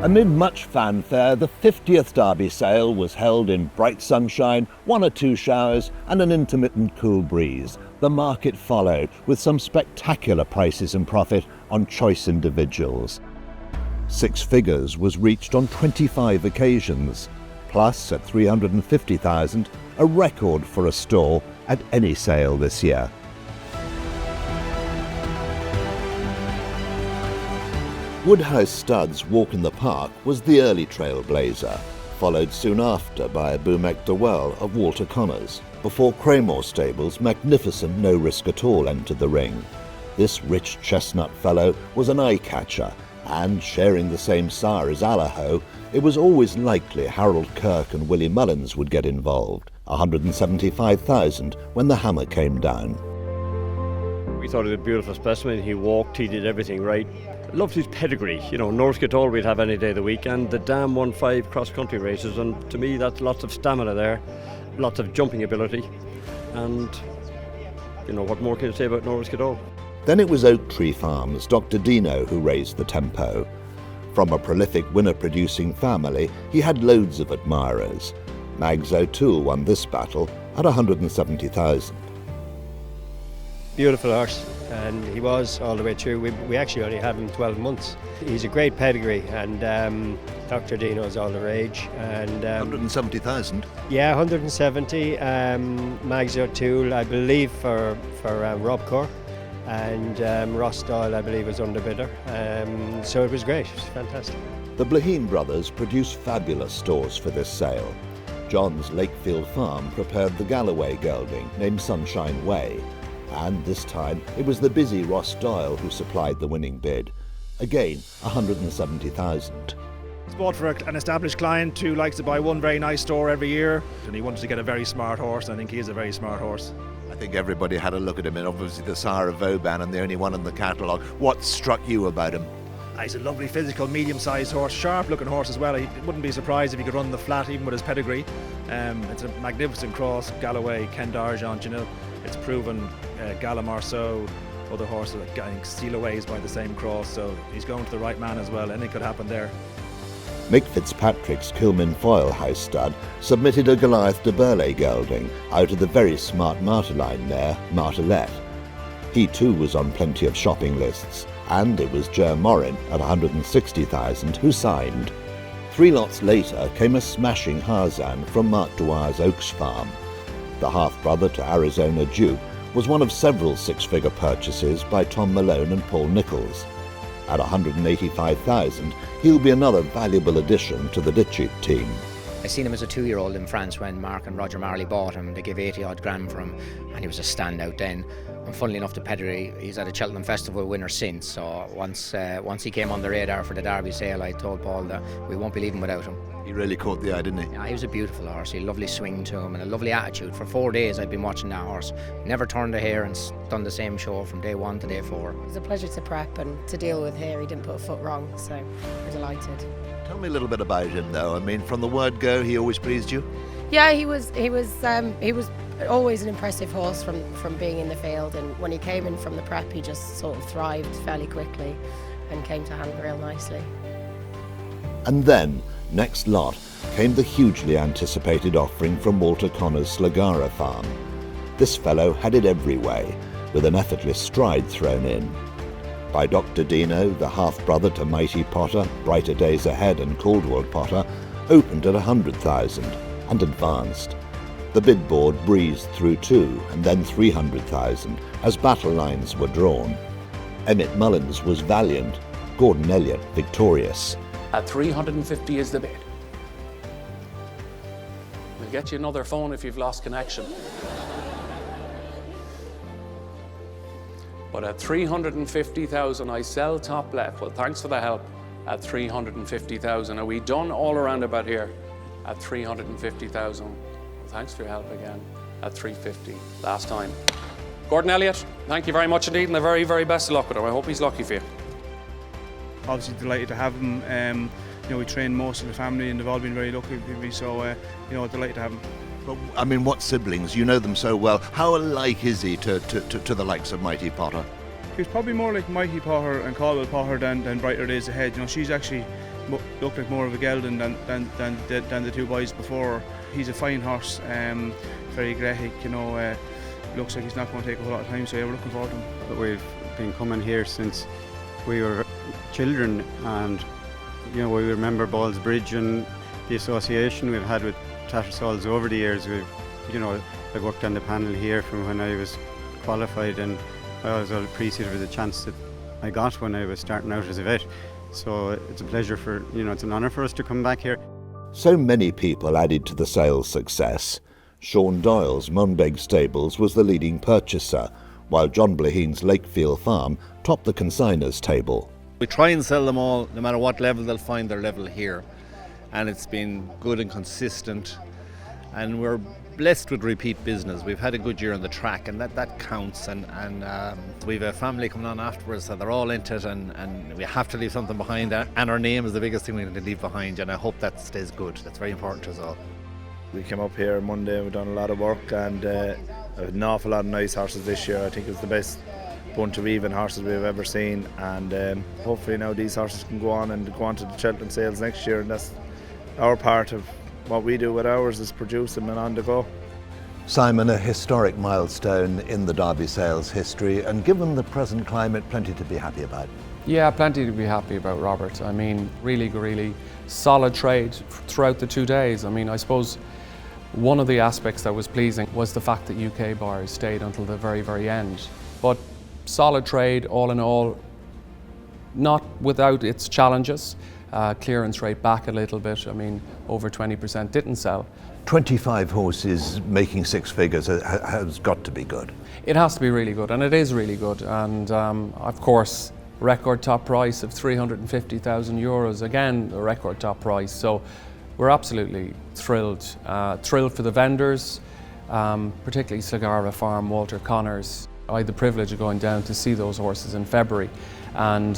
Amid much fanfare, the 50th Derby sale was held in bright sunshine, 1 or 2 showers and an intermittent cool breeze. The market followed, with some spectacular prices and profit on choice individuals. 6 figures was reached on 25 occasions, plus at 350,000, a record for a store at any sale this year. Woodhouse Stud's Walk in the Park was the early trailblazer, followed soon after by a 𝐶𝐞𝐫 𝐸 of Walter Connor's, before Craymore Stable's magnificent No Risk at All entered the ring. This rich chestnut fellow was an eye-catcher, and sharing the same sire as Allaho, it was always likely Harold Kirk and Willie Mullins would get involved. 175,000 when the hammer came down. We thought he was a beautiful specimen. He walked, he did everything right. Loved his pedigree. You know, No Risk at All we'd have any day of the week, and the Dam won 5 cross-country races, and to me that's lots of stamina there, lots of jumping ability, and you know, what more can you say about No Risk at All? Then it was Oak Tree Farm's Dr. Dino who raised the tempo. From a prolific winner-producing family, he had loads of admirers. Mags O'Toole won this battle at 170,000. Beautiful horse, and he was all the way through. We actually only have him 12 months. He's a great pedigree, and Dr. Dino's all the rage. And 170,000? Yeah, 170. Mags O'Toole, I believe, for Rob Kerr, and Ross Doyle, I believe, was underbidder. So it was great. It was fantastic. The Blaheen brothers produced fabulous stores for this sale. John's Lakefield Farm prepared the Galloway gelding, named Sunshine Way. And this time, it was the busy Ross Doyle who supplied the winning bid. Again, 170,000. It's bought for an established client who likes to buy one very nice store every year, and he wanted to get a very smart horse, and I think he is a very smart horse. I think everybody had a look at him, and obviously the sire of Vauban and the only one in the catalogue. What struck you about him? He's a lovely physical, medium-sized horse, sharp-looking horse as well. He wouldn't be surprised if he could run the flat, even with his pedigree. It's a magnificent cross, Galloway, 𝐶𝐞𝐫, you know. It's proven Gala-Marceau, other horses like getting steal aways by the same cross, so he's going to the right man as well. Anything could happen there. Mick Fitzpatrick's Kilmainfoyle house stud submitted a Goliath de Burley gelding out of the very smart Marteline mare, Martelette. He too was on plenty of shopping lists, and it was Ger Morin at 160,000 who signed. 3 lots later came a smashing Harzan from Mark Dwyer's Oaks Farm. The half-brother to Arizona Duke was one of several 6-figure purchases by Tom Malone and Paul Nicholls. At 185,000, he'll be another valuable addition to the 𝐑𝐞𝐫 team. I seen him as a 2-year-old in France when Mark and Roger Marley bought him. They gave 80 odd grand for him, and he was a standout then. And funnily enough, the pedigree, he's had a Cheltenham Festival winner since. So once he came on the radar for the Derby sale, I told Paul that we won't be leaving without him. He really caught the eye, didn't he? Yeah, he was a beautiful horse. He had a lovely swing to him and a lovely attitude. For 4 days I'd been watching that horse. Never turned a hair and done the same show from day 1 to day 4. It was a pleasure to prep and to deal with here. He didn't put a foot wrong, so we're delighted. Tell me a little bit about him, though. I mean, from the word go, he always pleased you? Yeah, he was always an impressive horse from being in the field, and when he came in from the prep, he just sort of thrived fairly quickly and came to hand real nicely. And then, next lot, came the hugely anticipated offering from Walter Connor's Slagara farm. This fellow had it every way, with an effortless stride thrown in. By Dr. Dino, the half-brother to Mighty Potter, Brighter Days Ahead and Caldwell Potter, opened at 100,000 and advanced. The bid board breezed through 2 and then 300,000 as battle lines were drawn. Emmett Mullins was valiant, Gordon Elliott victorious. At 350 is the bid. We'll get you another phone if you've lost connection. But at 350,000, I sell top left. Well, thanks for the help. At 350,000, are we done all around about here? At 350,000. Well, thanks for your help again. At 350, last time. Gordon Elliott, thank you very much indeed, and the very, very best of luck with him. I hope he's lucky for you. Obviously delighted to have him. We train most of the family, and they've all been very lucky with me. So, delighted to have him. But, I mean, what siblings? You know them so well. How alike is he to the likes of Mighty Potter? He was probably more like Mikey Potter and Caldwell Potter than Brighter Days Ahead. You know, she's actually looked like more of a gelding than the two boys before. He's a fine horse, very athletic, you know, looks like he's not going to take a whole lot of time, so yeah, we're looking forward to him. We've been coming here since we were children, and you know, we remember Balls Bridge and the association we've had with Tattersall's over the years. I worked on the panel here from when I was qualified, and I was all appreciative of the chance that I got when I was starting out as a vet. So it's a pleasure it's an honour for us to come back here. So many people added to the sales success. Sean Doyle's Monbeg Stables was the leading purchaser, while John Blaheen's Lakefield Farm topped the consigners table. We try and sell them all, no matter what level they'll find their level here. And it's been good and consistent. And we're blessed with repeat business. We've had a good year on the track, and that counts. And we've a family coming on afterwards, so they're all into it, and we have to leave something behind. And our name is the biggest thing we need to leave behind, and I hope that stays good. That's very important to us all. We came up here Monday, we've done a lot of work, and an awful lot of nice horses this year. I think it's the best bunch of even horses we've ever seen, and hopefully now these horses can go on to the Cheltenham sales next year, and that's our part of what we do with ours, is produce them and on the go. Simon, a historic milestone in the Derby sales history, and given the present climate, plenty to be happy about. Yeah, plenty to be happy about, Robert. I mean, really solid trade throughout the 2 days. I mean, I suppose one of the aspects that was pleasing was the fact that UK buyers stayed until the very end. But solid trade all in all, not without its challenges. Clearance rate back a little bit. I mean, over 20% didn't sell. 25 horses making six figures has got to be good. It has to be really good, and it is really good. And of course, record top price of €350,000. Again, a record top price. So we're absolutely thrilled. Thrilled for the vendors, particularly Sligarra Farm, Walter Connors. I had the privilege of going down to see those horses in February, and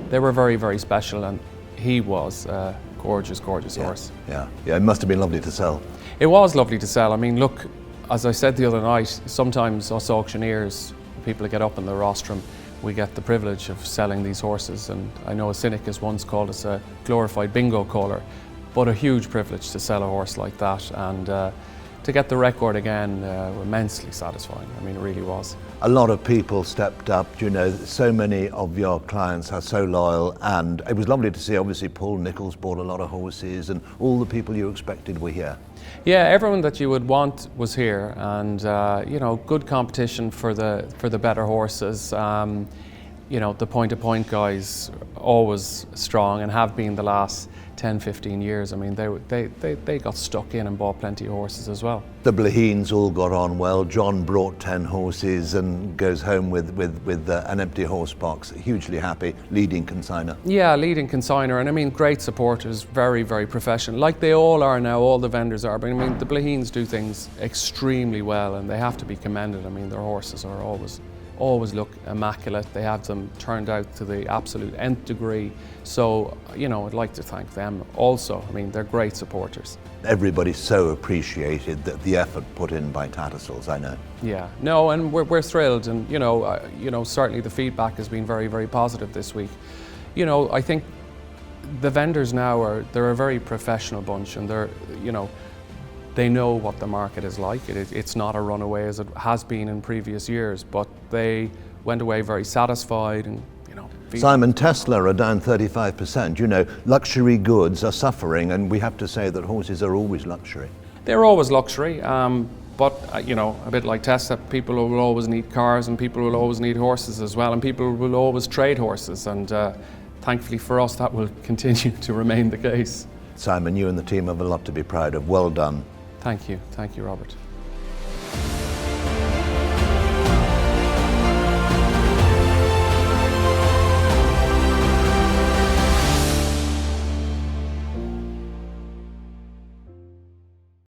they were very special, and he was a gorgeous horse. Yeah, it must have been lovely to sell. It was lovely to sell. I mean, look, as I said the other night, sometimes us auctioneers, people that get up in the rostrum, we get the privilege of selling these horses, and I know a cynic has once called us a glorified bingo caller, but a huge privilege to sell a horse like that, and to get the record again, immensely satisfying. I mean, it really was. A lot of people stepped up, so many of your clients are so loyal, and it was lovely to see, obviously, Paul Nicholls bought a lot of horses, and all the people you expected were here. Yeah, everyone that you would want was here, and good competition for the better horses. The point-to-point guys always strong and have been the last 10-15 years. I mean, they got stuck in and bought plenty of horses as well. The Blaheens all got on well. John brought 10 horses and goes home with an empty horse box. Hugely happy, leading consigner. Yeah, leading consigner, and I mean, great supporters, very professional, like they all are now, all the vendors are. But I mean, the Blaheens do things extremely well, and they have to be commended. I mean, their horses are always look immaculate. They have them turned out to the absolute nth degree. So, I'd like to thank them also. I mean, they're great supporters. Everybody so appreciated the effort put in by Tattersall's, I know. Yeah, no, and we're thrilled, and certainly the feedback has been very positive this week. I think the vendors now they're a very professional bunch, and they know what the market is like. It's not a runaway as it has been in previous years, but they went away very satisfied. And Simon, Tesla are down 35%. Luxury goods are suffering, and we have to say that horses are always luxury. They're always luxury, but a bit like Tesla, people will always need cars, and people will always need horses as well, and people will always trade horses, and thankfully for us that will continue to remain the case. Simon, you and the team have a lot to be proud of. Well done. Thank you, Robert.